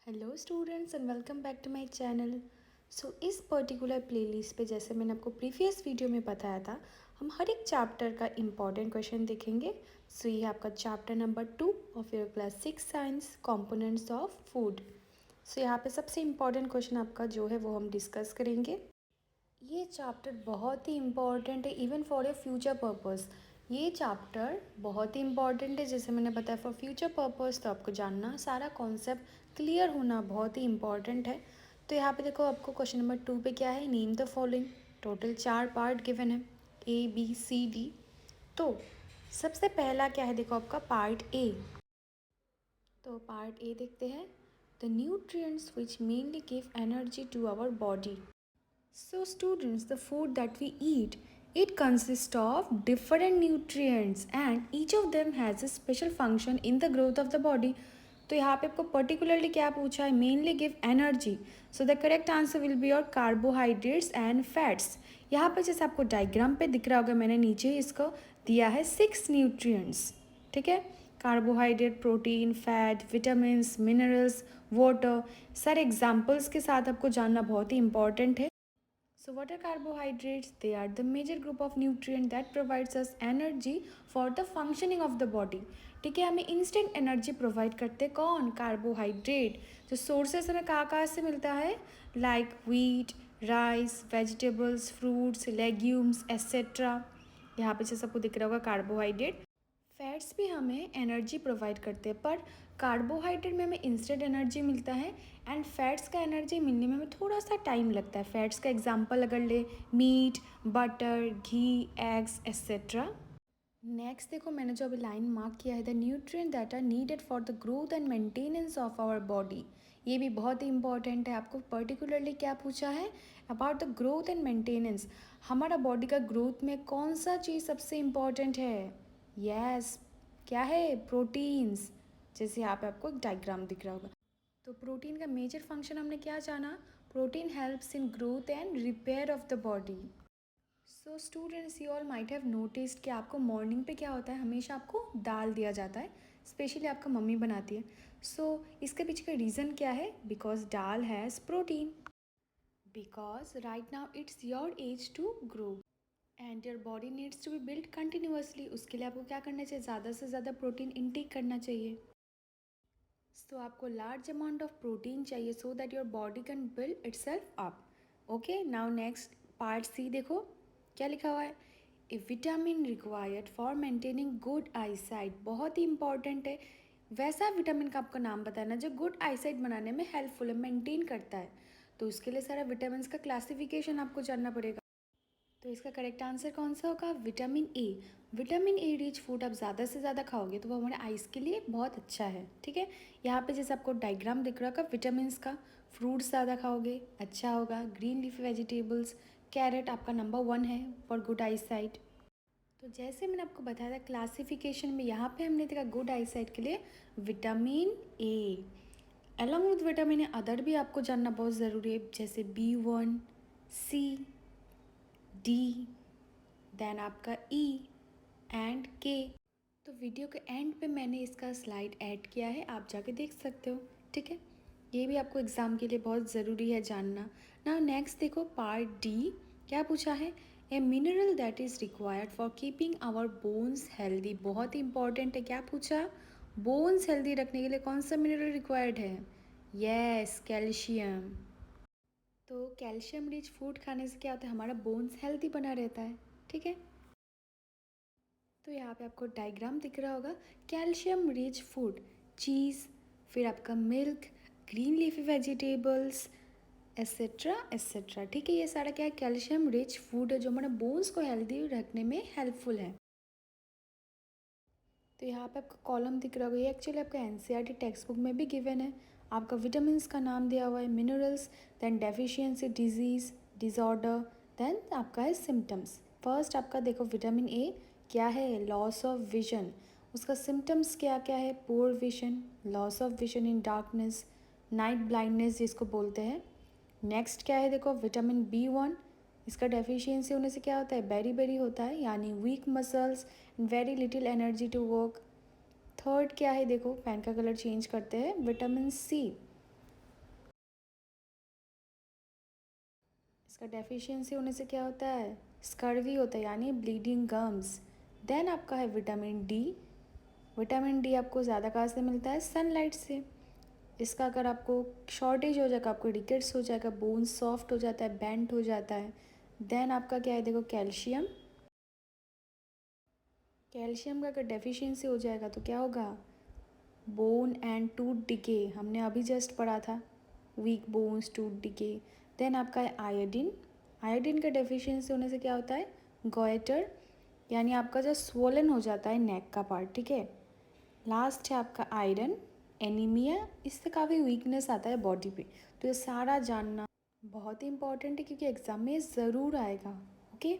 Hello students and welcome back to my channel. इस particular playlist पे जैसे मैंने आपको प्रीवियस वीडियो में बताया था, हम हर एक चैप्टर का इम्पॉर्टेंट क्वेश्चन देखेंगे। ये है आपका chapter number 2 of your class 6 science components of food. यहाँ पे सबसे इम्पॉर्टेंट क्वेश्चन आपका जो है वो हम डिस्कस करेंगे। ये चैप्टर बहुत ही इम्पॉर्टेंट है even for a future purpose. ये चैप्टर बहुत ही इम्पॉर्टेंट है, जैसे मैंने बताया फॉर फ्यूचर पर्पस, तो आपको जानना सारा कॉन्सेप्ट क्लियर होना बहुत ही इम्पॉर्टेंट है। तो यहाँ पे देखो आपको क्वेश्चन नंबर 2 पे क्या है, name the following. Total 4 part given है, ABCD। तो सबसे पहला क्या है, देखो आपका पार्ट ए। तो पार्ट ए देखते हैं, the nutrients which mainly give energy to our body. So students, the food that we eat, it consists of different nutrients and each of them has a special function in the growth of the body. तो यहाँ पे आपको particularly क्या पूछा है, mainly give energy. So the correct answer will be your carbohydrates and fats. यहाँ पे जैसे आपको डायग्राम पे दिख रहा होगा, मैंने नीचे इसको दिया है 6 न्यूट्रिएंट्स। ठीक है, carbohydrate, protein, fat, vitamins, minerals, water, सारे एग्जाम्पल्स के साथ आपको जानना बहुत ही इंपॉर्टेंट है। So what are carbohydrates? They are the major group of nutrient that provides us energy for the functioning of the body. ठीक है, हमें इंस्टेंट एनर्जी प्रोवाइड करते कौन, कार्बोहाइड्रेट। जो सोर्सेस हमें कहाँ से मिलता है, like wheat, rice, vegetables, fruits, legumes etcetera. यहाँ पे जैसे आपको दिख रहा होगा कार्बोहाइड्रेट। फैट्स भी हमें एनर्जी प्रोवाइड करते हैं, पर कार्बोहाइड्रेट में हमें इंस्टेंट एनर्जी मिलता है एंड फैट्स का एनर्जी मिलने में हमें थोड़ा सा टाइम लगता है। फैट्स का एग्जांपल अगर ले, मीट, बटर, घी, एग्स एसेट्रा। नेक्स्ट देखो, मैंने जो अभी लाइन मार्क किया है, the nutrient that are needed for the growth and maintenance of our body. ये भी बहुत ही इंपॉर्टेंट है। आपको पर्टिकुलरली क्या पूछा है, about the growth and maintenance. हमारा बॉडी का ग्रोथ में कौन सा चीज़ सबसे इम्पॉर्टेंट है, यस क्या है, प्रोटीन्स। जैसे यहाँ पे आपको एक डायग्राम दिख रहा होगा। तो प्रोटीन का मेजर फंक्शन हमने क्या जाना, protein helps in growth and repair of the body. So students, you all might have noticed कि आपको मॉर्निंग पे क्या होता है, हमेशा आपको दाल दिया जाता है, स्पेशली आपका मम्मी बनाती है। इसके पीछे का रीज़न क्या है, because dal has protein. Because right now it's your age to grow and your body needs to be build continuously. उसके लिए आपको क्या करना चाहिए, ज़्यादा से ज़्यादा प्रोटीन इनटेक करना चाहिए। आपको लार्ज अमाउंट ऑफ प्रोटीन चाहिए so that your body can build itself up. Okay, now next part C देखो क्या लिखा हुआ है, a vitamin required for maintaining good eyesight. बहुत ही इंपॉर्टेंट है। वैसा विटामिन का आपका नाम बताना जो गुड आईसाइट बनाने में हेल्पफुल है, मेंटेन करता है। तो उसके लिए सारा विटामिन का क्लासिफिकेशन आपको जानना पड़ेगा। तो इसका करेक्ट आंसर कौन सा होगा, vitamin A. Vitamin A rich food आप ज़्यादा से ज़्यादा खाओगे तो वो हमारे आइज़ के लिए बहुत अच्छा है। ठीक है, यहाँ पे जैसे आपको डायग्राम दिख रहा होगा विटामिन का, फ्रूट्स ज़्यादा खाओगे अच्छा होगा, ग्रीन लीफी वेजिटेबल्स, कैरेट आपका नंबर 1 है फॉर गुड आई साइट। तो जैसे मैंने आपको बताया था क्लासिफिकेशन में, यहाँ पे हमने देखा गुड आई साइट के लिए vitamin A. Along with vitamin A other भी आपको जानना बहुत ज़रूरी है, जैसे B1, C, डी, देन आपका ई एंड के। तो वीडियो के एंड पे मैंने इसका स्लाइड ऐड किया है, आप जाके देख सकते हो। ठीक है, ये भी आपको एग्ज़ाम के लिए बहुत ज़रूरी है जानना। नाउ नेक्स्ट देखो पार्ट डी, क्या पूछा है, a mineral that is required for keeping our bones healthy. बहुत ही इंपॉर्टेंट है, क्या पूछा, बोन्स हेल्दी रखने के लिए कौन सा मिनरल रिक्वायर्ड है, यस कैल्शियम। तो कैल्शियम रिच फूड खाने से क्या होता है, हमारा बोन्स हेल्दी बना रहता है। ठीक है, तो यहाँ पे आपको डायग्राम दिख रहा होगा, कैल्शियम रिच फूड, चीज़, फिर आपका milk, green leafy vegetables etcetera etcetera. ठीक है, ये सारा क्या है, कैल्शियम रिच फूड है जो हमारे बोन्स को हेल्दी रखने में हेल्पफुल है। तो यहाँ पे आपका कॉलम दिख रहा होगा, ये एक्चुअली आपका एनसीईआरटी टेक्स्ट बुक में भी गिवन है। आपका विटामिन का नाम दिया हुआ है, minerals, then deficiency disease disorder, then आपका है सिम्टम्स। फर्स्ट आपका देखो विटामिन ए क्या है, लॉस ऑफ विजन। उसका सिम्टम्स क्या क्या है, poor vision, loss of vision in darkness, night blindness जिसको बोलते हैं। नेक्स्ट क्या है, देखो विटामिन B1, इसका डेफिशिएंसी होने से क्या होता है, बेरी बेरी होता है, यानी weak muscles, very little energy to work. Third क्या है, देखो पेन का कलर चेंज करते हैं, विटामिन सी, इसका डेफिशिएंसी होने से क्या होता है, स्कर्वी होता है यानी ब्लीडिंग गम्स। देन आपका है विटामिन डी। विटामिन डी आपको ज़्यादा कहाँ से मिलता है, सनलाइट से। इसका अगर आपको शॉर्टेज हो जाएगा, आपको रिकेट्स हो जाएगा, बोन सॉफ्ट हो जाता है, बेंट हो जाता है। देन आपका क्या है, देखो कैल्शियम। कैल्शियम का अगर डेफिशिएंसी हो जाएगा तो क्या होगा, बोन एंड टूथ डिके, हमने अभी जस्ट पढ़ा था, weak bones, tooth decay. Then आपका है आयोडीन। आयोडीन का डेफिशिएंसी होने से क्या होता है, गोइटर, यानी आपका जो स्वोलन हो जाता है नेक का पार्ट, ठीक है। लास्ट है आपका आयरन, एनीमिया, इससे काफ़ी वीकनेस आता है बॉडी पे। तो ये सारा जानना बहुत ही इंपॉर्टेंट है क्योंकि एग्ज़ाम में ज़रूर आएगा। ओके।